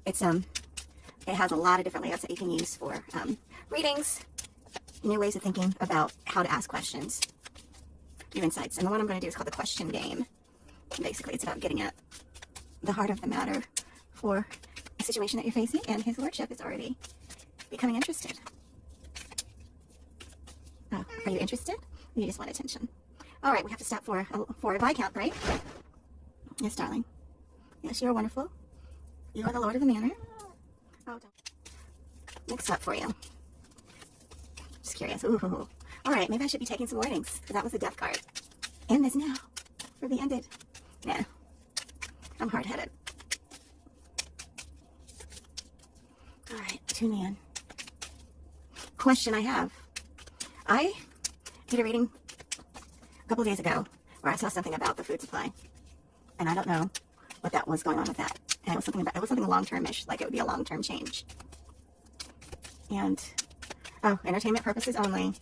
it has a lot of different layouts that you can use for readings, new ways of thinking about how to ask questions, new insights. And the one I'm going to do is called the question game. Basically, it's about getting at the heart of the matter for a situation that you're facing, and his lordship is already becoming interested. Oh, are you interested? Or you just want attention? All right, we have to stop for a Viscount, right? Yes, darling. Yes, you're wonderful. You are the lord of the manor. Oh, don't. Next up for you. Just curious. Ooh. All right, maybe I should be taking some warnings, because that was a death card. End this now. Or be ended. Nah. I'm hard-headed. All right, tune me in. Question I have. I did a reading a couple days ago where I saw something about the food supply, and I don't know what that was going on with that. And it was something long-term-ish, like it would be a long-term change. And entertainment purposes only.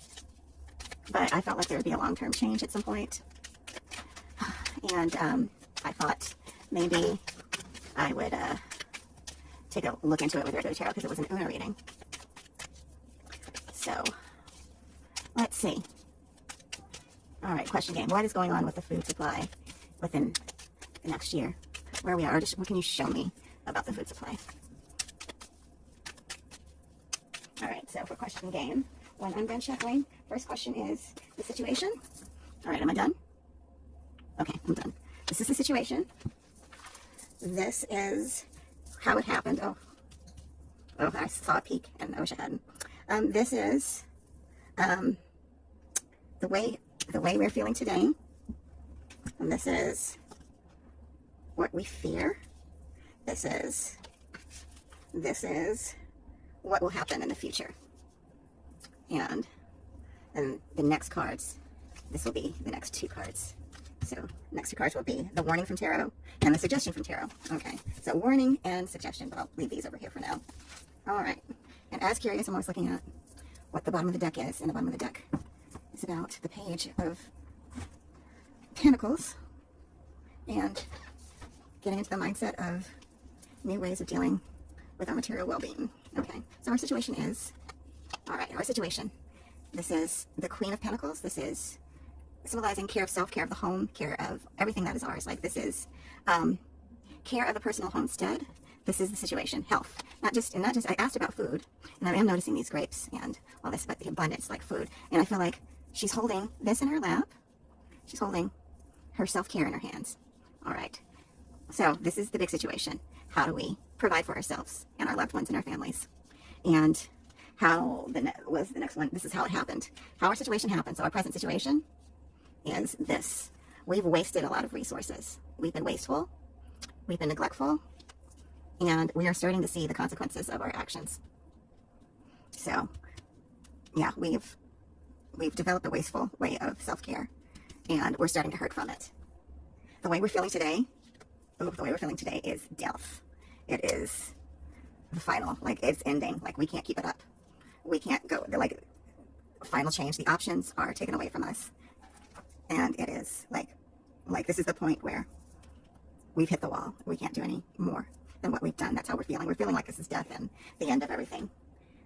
But I felt like there would be a long-term change at some point. And I thought maybe I would take a look into it with Regular Tarot because it was an Una reading. So, let's see. All right, question game. What is going on with the food supply within the next year? Where we are? Just what can you show me about the food supply? All right, so for question game, when I'm done shuffling, first question is the situation. All right, am I done? Okay, I'm done. This is the situation. This is how it happened. Oh, I saw a peek, and I wish I hadn't. This is the way we're feeling today, and this is what we fear. This is what will happen in the future. And then the next cards, this will be the next two cards. So next two cards will be the warning from tarot and the suggestion from tarot. Okay, so warning and suggestion, but I'll leave these over here for now. All right, and as curious, I'm always looking at what the bottom of the deck is, and the bottom of the deck is about the Page of Pentacles and getting into the mindset of new ways of dealing with our material well-being. Okay, so our situation is, all right, our situation. This is the Queen of Pentacles. This is symbolizing care of self, care of the home, care of everything that is ours. Like this is care of the personal homestead. This is the situation, health. Not just, I asked about food, and I am noticing these grapes and all this, but the abundance, like food. And I feel like she's holding this in her lap. She's holding her self-care in her hands. All right. So this is the big situation. How do we provide for ourselves and our loved ones and our families? And how was the next one? This is how it happened. How our situation happened. So our present situation is this. We've wasted a lot of resources. We've been wasteful. We've been neglectful. And we are starting to see the consequences of our actions. So, yeah, we've developed a wasteful way of self-care, and we're starting to hurt from it. The way we're feeling today is death. It is the final, like it's ending, like we can't keep it up. We can't go, like final change. The options are taken away from us. And it is like this is the point where we've hit the wall. We can't do any more than what we've done. That's how we're feeling. We're feeling like this is death and the end of everything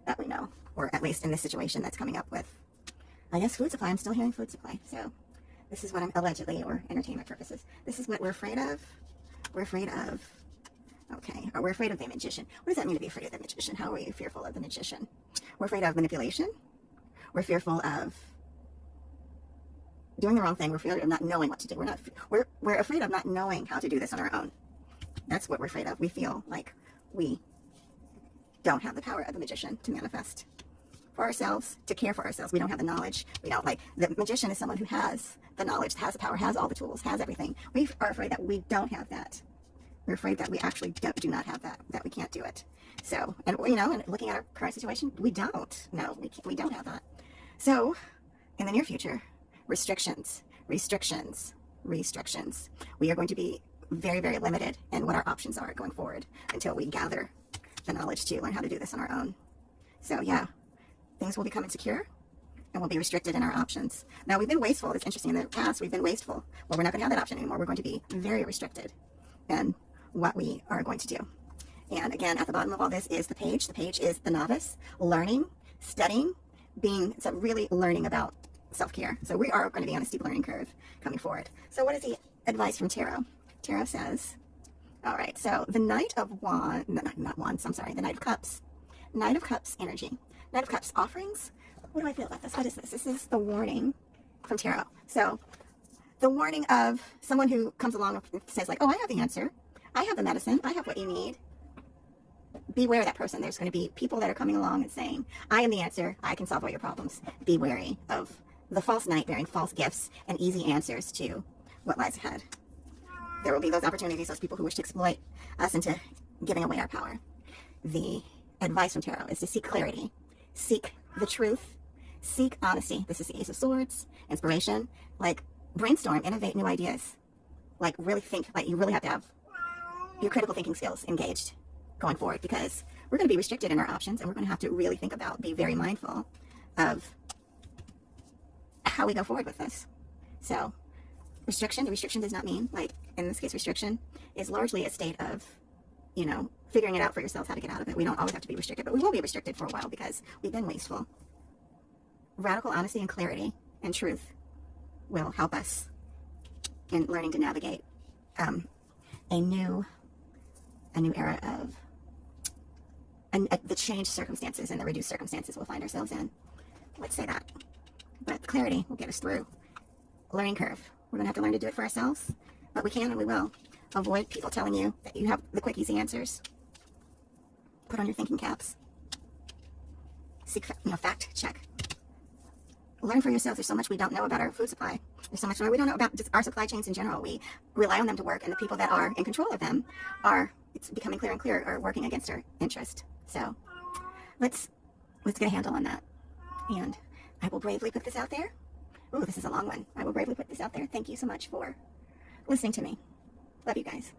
that we know, or at least in this situation that's coming up with, I guess, food supply. I'm still hearing food supply. So this is what I'm allegedly, or entertainment purposes. This is what we're afraid of. We're afraid of, okay, or we're afraid of the magician. What does that mean to be afraid of the magician? How are we fearful of the magician? We're afraid of manipulation. We're fearful of doing the wrong thing. We're afraid of not knowing what to do. We're afraid of not knowing how to do this on our own. That's what we're afraid of. We feel like we don't have the power of the magician to manifest for ourselves, to care for ourselves. We don't have the knowledge. We don't, like, the magician is someone who has the knowledge, has the power, has all the tools, has everything. We are afraid that we don't have that. We're afraid that we actually do not have that we can't do it. So, and you know, and looking at our current situation, we don't. No, we don't have that. So, in the near future, restrictions. We are going to be very, very limited in what our options are going forward until we gather the knowledge to learn how to do this on our own. So yeah, things will become insecure and we'll be restricted in our options. Now, we've been wasteful. It's interesting. In the past, we've been wasteful. Well, we're not going to have that option anymore. We're going to be very restricted in what we are going to do. And again, at the bottom of all this is the page. The page is the novice, learning, studying, so really learning about self-care. So we are going to be on a steep learning curve coming forward. So what is the advice from Tarot? Tarot says, all right, so the Knight of Wands, not Wands, I'm sorry, the Knight of Cups. Knight of Cups energy. Knight of Cups offerings. What do I feel about this? What is this? This is the warning from Tarot. So the warning of someone who comes along and says like, oh, I have the answer. I have the medicine. I have what you need. Beware of that person. There's going to be people that are coming along and saying, I am the answer. I can solve all your problems. Be wary of the false knight bearing false gifts and easy answers to what lies ahead. There will be those opportunities, those people who wish to exploit us into giving away our power. The advice from Tarot is to seek clarity, seek the truth, seek honesty. This is the Ace of Swords, inspiration, like brainstorm, innovate new ideas, like really think, like you really have to have your critical thinking skills engaged going forward, because we're going to be restricted in our options, and we're going to have to really think about, be very mindful of how we go forward with this. So restriction does not mean, like in this case, restriction is largely a state of, you know, figuring it out for yourselves how to get out of it. We don't always have to be restricted, but we will be restricted for a while because we've been wasteful. Radical honesty and clarity and truth will help us in learning to navigate a new era of the changed circumstances and the reduced circumstances we'll find ourselves in. Let's say that. But the clarity will get us through. Learning curve. We're going to have to learn to do it for ourselves, but we can and we will. Avoid people telling you that you have the quick, easy answers. Put on your thinking caps. Seek, fact check. Learn for yourselves. There's so much we don't know about our food supply. There's so much we don't know about just our supply chains in general. We rely on them to work, and the people that are in control of them it's becoming clearer and clearer, are working against our interest. So let's get a handle on that. And I will bravely put this out there. Ooh, this is a long one. I will bravely put this out there. Thank you so much for listening to me. Love you guys.